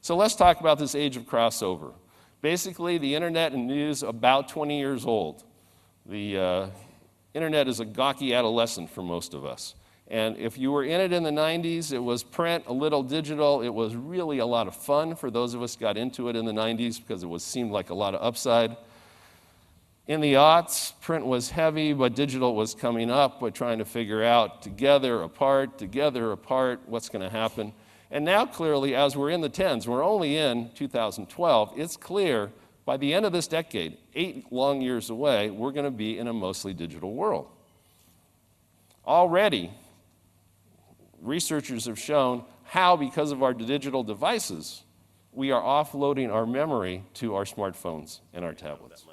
So let's talk about this age of crossover. Basically, the internet and news about 20 years old. The internet is a gawky adolescent for most of us. And if you were in it in the 90s, it was print, a little digital. It was really a lot of fun for those of us who got into it in the 90s because it seemed like a lot of upside. In the aughts, print was heavy, but digital was coming up. We're trying to figure out together, apart, what's going to happen. And now clearly, as we're in the 10s, we're only in 2012, it's clear by the end of this decade, 8 long years away, we're going to be in a mostly digital world. Already, researchers have shown how, because of our digital devices, we are offloading our memory to our smartphones and our tablets.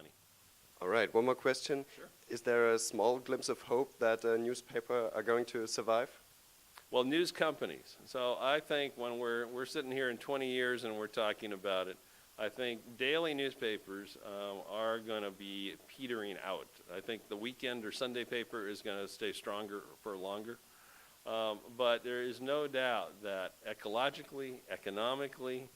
All right, one more question. Sure. Is there a small glimpse of hope that a newspaper are going to survive? Well, news companies. So I think when we're sitting here in 20 years and we're talking about it, I think daily newspapers are going to be petering out. I think the weekend or Sunday paper is going to stay stronger for longer. But there is no doubt that ecologically, economically,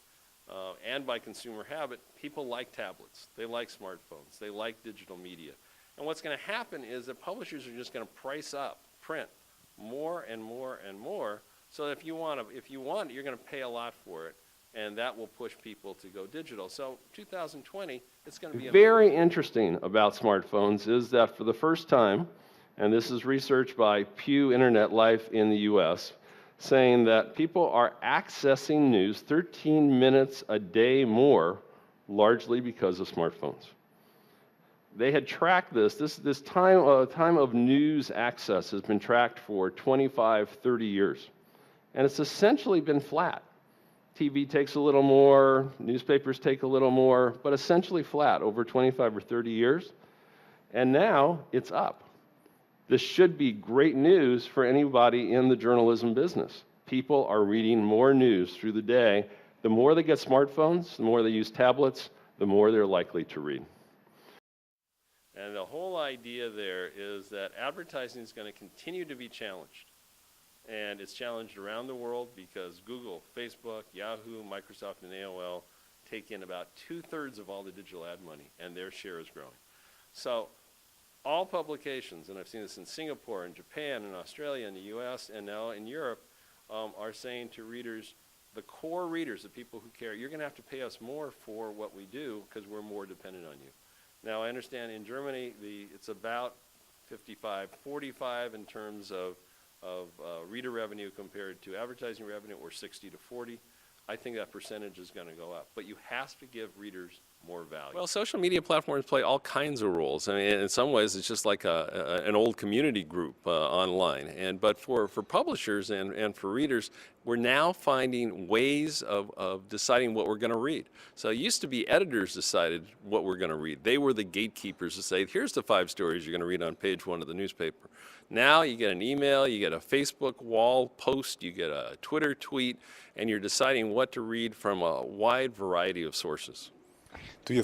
and by consumer habit, people like tablets. They like smartphones. They like digital media. And what's going to happen is that publishers are just going to price up print more and more and more. So if you want it, you're going to pay a lot for it. And that will push people to go digital. So 2020, it's going to be very interesting about smartphones is that for the first time, and this is research by Pew Internet Life in the US, saying that people are accessing news 13 minutes a day more, largely because of smartphones. They had tracked this time of news access has been tracked for 25, 30 years. And it's essentially been flat. TV takes a little more, newspapers take a little more, but essentially flat over 25 or 30 years. And now it's up. This should be great news for anybody in the journalism business. People are reading more news through the day. The more they get smartphones, the more they use tablets, the more they're likely to read. And the whole idea there is that advertising is going to continue to be challenged. And it's challenged around the world because Google, Facebook, Yahoo, Microsoft, and AOL take in about 2/3 of all the digital ad money, and their share is growing. So all publications, and I've seen this in Singapore, and Japan, and Australia, and the US, and now in Europe, are saying to readers, the core readers, the people who care, you're going to have to pay us more for what we do because we're more dependent on you. Now, I understand in Germany, it's about 55-45 in terms of reader revenue compared to advertising revenue, or 60-40. I think that percentage is going to go up. But you have to give readers more value. Well, social media platforms play all kinds of roles. I mean, in some ways, it's just like an old community group online. But for publishers and for readers, we're now finding ways of deciding what we're going to read. So it used to be editors decided what we're going to read. They were the gatekeepers to say, here's the 5 stories you're going to read on page 1 of the newspaper. Now you get an email, you get a Facebook wall post, you get a Twitter tweet, and you're deciding what to read from a wide variety of sources. Do you